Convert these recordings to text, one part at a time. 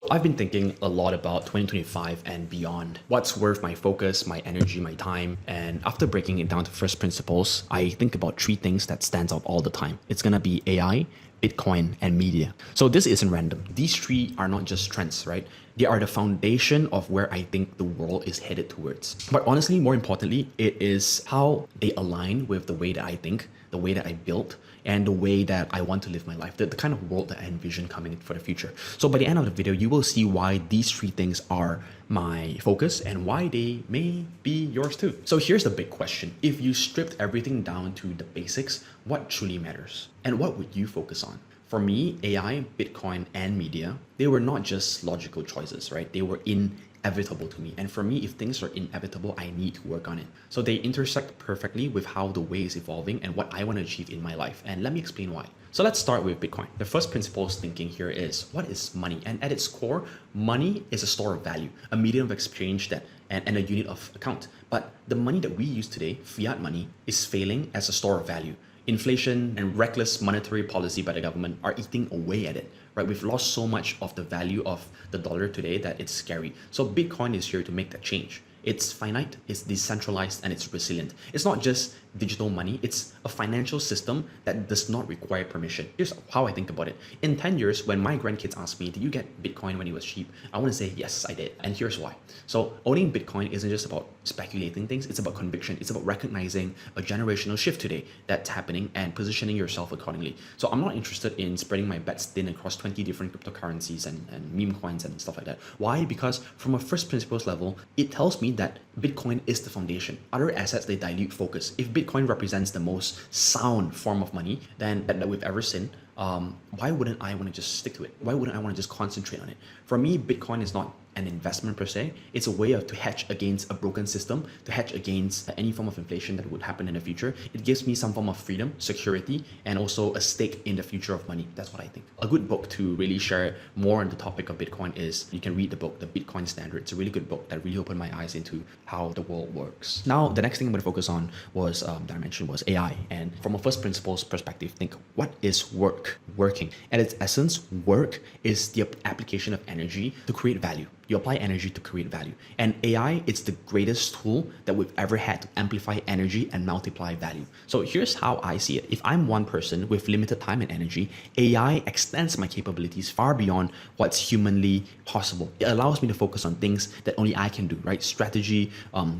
I've been thinking a lot about 2025 and beyond. What's worth my focus, my energy, my time? And after breaking it down to first principles, I think about three things that stands out all the time. It's gonna be AI, Bitcoin, and media. So this isn't random. These three are not just trends, right? They are the foundation of where I think the world is headed towards. But honestly, more importantly, it is how they align with the way that I think, the way that I built, and the way that I want to live my life, the kind of world that I envision coming for the future. So by the end of the video, you will see why these three things are my focus and why they may be yours too. So here's the big question. If you stripped everything down to the basics, what truly matters? And what would you focus on? For me, AI, Bitcoin, and media, they were not just logical choices, right? They were inevitable to me. And for me, if things are inevitable, I need to work on it. So they intersect perfectly with how the way is evolving and what I want to achieve in my life. And let me explain why. So let's start with Bitcoin. The first principles thinking here is, what is money? And at its core, money is a store of value, a medium of exchange and a unit of account. But the money that we use today, fiat money, is failing as a store of value. Inflation and reckless monetary policy by the government are eating away at it, right? We've lost so much of the value of the dollar today that it's scary. So Bitcoin is here to make that change. It's finite, it's decentralized, and it's resilient. It's not just digital money, it's a financial system that does not require permission. Here's how I think about it. In 10 years, when my grandkids ask me, did you get Bitcoin when it was cheap? I want to say, yes, I did. And here's why. So owning Bitcoin isn't just about speculating things, it's about conviction. It's about recognizing a generational shift today that's happening and positioning yourself accordingly. So I'm not interested in spreading my bets thin across 20 different cryptocurrencies and meme coins and stuff like that. Why? Because from a first principles level, it tells me that Bitcoin is the foundation. Other assets, they dilute focus. If Bitcoin represents the most sound form of money that we've ever seen, why wouldn't I want to just stick to it? Why wouldn't I want to just concentrate on it? For me, Bitcoin is not an investment per se. It's a way to hedge against a broken system, to hedge against any form of inflation that would happen in the future. It gives me some form of freedom, security, and also a stake in the future of money. That's what I think. A good book to really share more on the topic of Bitcoin is, you can read the book, The Bitcoin Standard. It's a really good book that really opened my eyes into how the world works. Now, the next thing I'm going to focus on was, that I mentioned, was AI. And from a first principles perspective, think, what is working? At its essence, work is the application of energy to create value. You apply energy to create value. And AI, it's the greatest tool that we've ever had to amplify energy and multiply value. So here's how I see it. If I'm one person with limited time and energy, AI extends my capabilities far beyond what's humanly possible. It allows me to focus on things that only I can do, right? Strategy,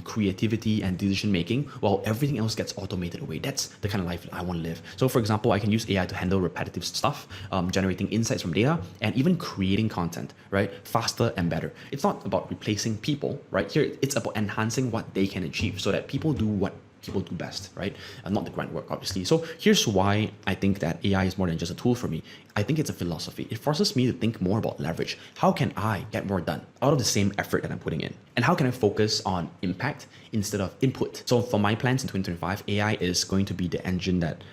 creativity, and decision making, while everything else gets automated away. That's the kind of life that I want to live. So for example, I can use AI to handle repetitive stuff, generating insights from data, and even creating content, right? Faster and better. It's not about replacing people, right? Here, it's about enhancing what they can achieve so that people do what people do best, right? And not the grunt work, obviously. So here's why I think that AI is more than just a tool for me. I think it's a philosophy. It forces me to think more about leverage. How can I get more done out of the same effort that I'm putting in? And how can I focus on impact instead of input? So for my plans in 2025, AI is going to be the engine that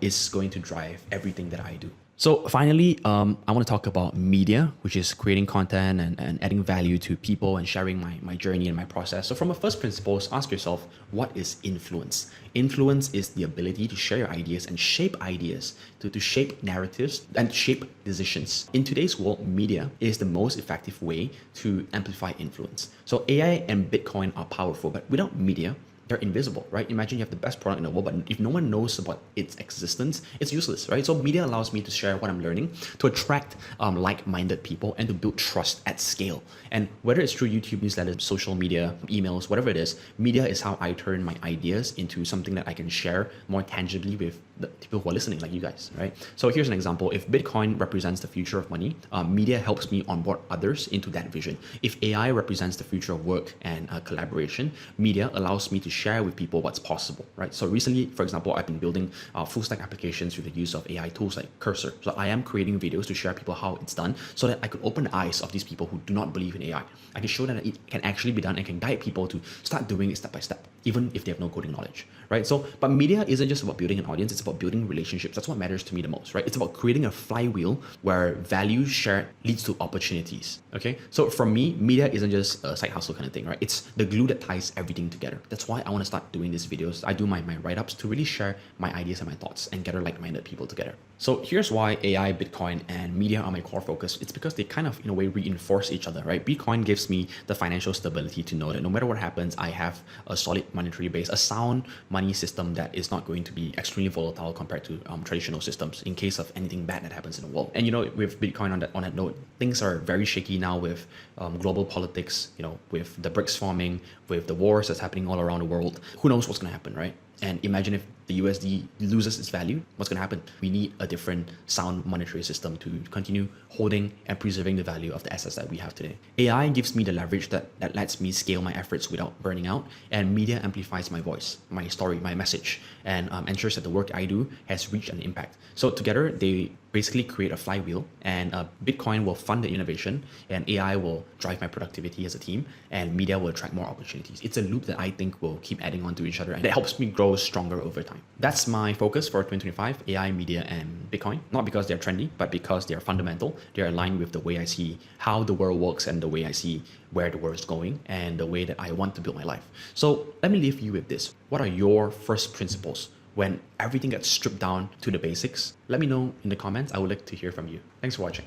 is going to drive everything that I do. So finally, I want to talk about media, which is creating content and adding value to people and sharing my journey and my process. So from a first principles, ask yourself, what is influence? Influence is the ability to share your ideas and shape ideas, to shape narratives and shape decisions. In today's world, media is the most effective way to amplify influence. So AI and Bitcoin are powerful, but without media, they're invisible, right? Imagine you have the best product in the world, but if no one knows about its existence, it's useless, right? So media allows me to share what I'm learning, to attract like-minded people, and to build trust at scale. And whether it's through YouTube newsletters, social media, emails, whatever it is, media is how I turn my ideas into something that I can share more tangibly with the people who are listening, like you guys, right? So here's an example. If Bitcoin represents the future of money, media helps me onboard others into that vision. If AI represents the future of work and collaboration, media allows me to share with people what's possible, right? So recently, for example, I've been building full stack applications with the use of AI tools like Cursor. So I am creating videos to share people how it's done so that I could open the eyes of these people who do not believe in AI. I can show them that it can actually be done and can guide people to start doing it step by step, even if they have no coding knowledge, right? So, but media isn't just about building an audience, it's about building relationships. That's what matters to me the most, right? It's about creating a flywheel where value shared leads to opportunities, okay? So for me, media isn't just a side hustle kind of thing, right? It's the glue that ties everything together. That's why I want to start doing these videos. I do my write-ups to really share my ideas and my thoughts and gather like-minded people together. So here's why AI, Bitcoin, and media are my core focus. It's because they kind of, in a way, reinforce each other, right? Bitcoin gives me the financial stability to know that no matter what happens, I have a solid monetary base, a sound money system that is not going to be extremely volatile compared to traditional systems in case of anything bad that happens in the world. And with Bitcoin on that note, things are very shaky now with global politics. With the BRICS forming, with the wars that's happening all around the world. Who knows what's going to happen, right? And imagine if the USD loses its value, what's going to happen? We need a different sound monetary system to continue holding and preserving the value of the assets that we have today. AI gives me the leverage that lets me scale my efforts without burning out, and media amplifies my voice, my story, my message, and ensures that the work I do has reached an impact. So together, they basically create a flywheel, and Bitcoin will fund the innovation, and AI will drive my productivity as a team, and media will attract more opportunities. It's a loop that I think will keep adding on to each other, and that helps me grow stronger over time. That's my focus for 2025, AI, media, and Bitcoin. Not because they're trendy, but because they're fundamental. They're aligned with the way I see how the world works and the way I see where the world is going and the way that I want to build my life. So let me leave you with this. What are your first principles when everything gets stripped down to the basics? Let me know in the comments. I would like to hear from you. Thanks for watching.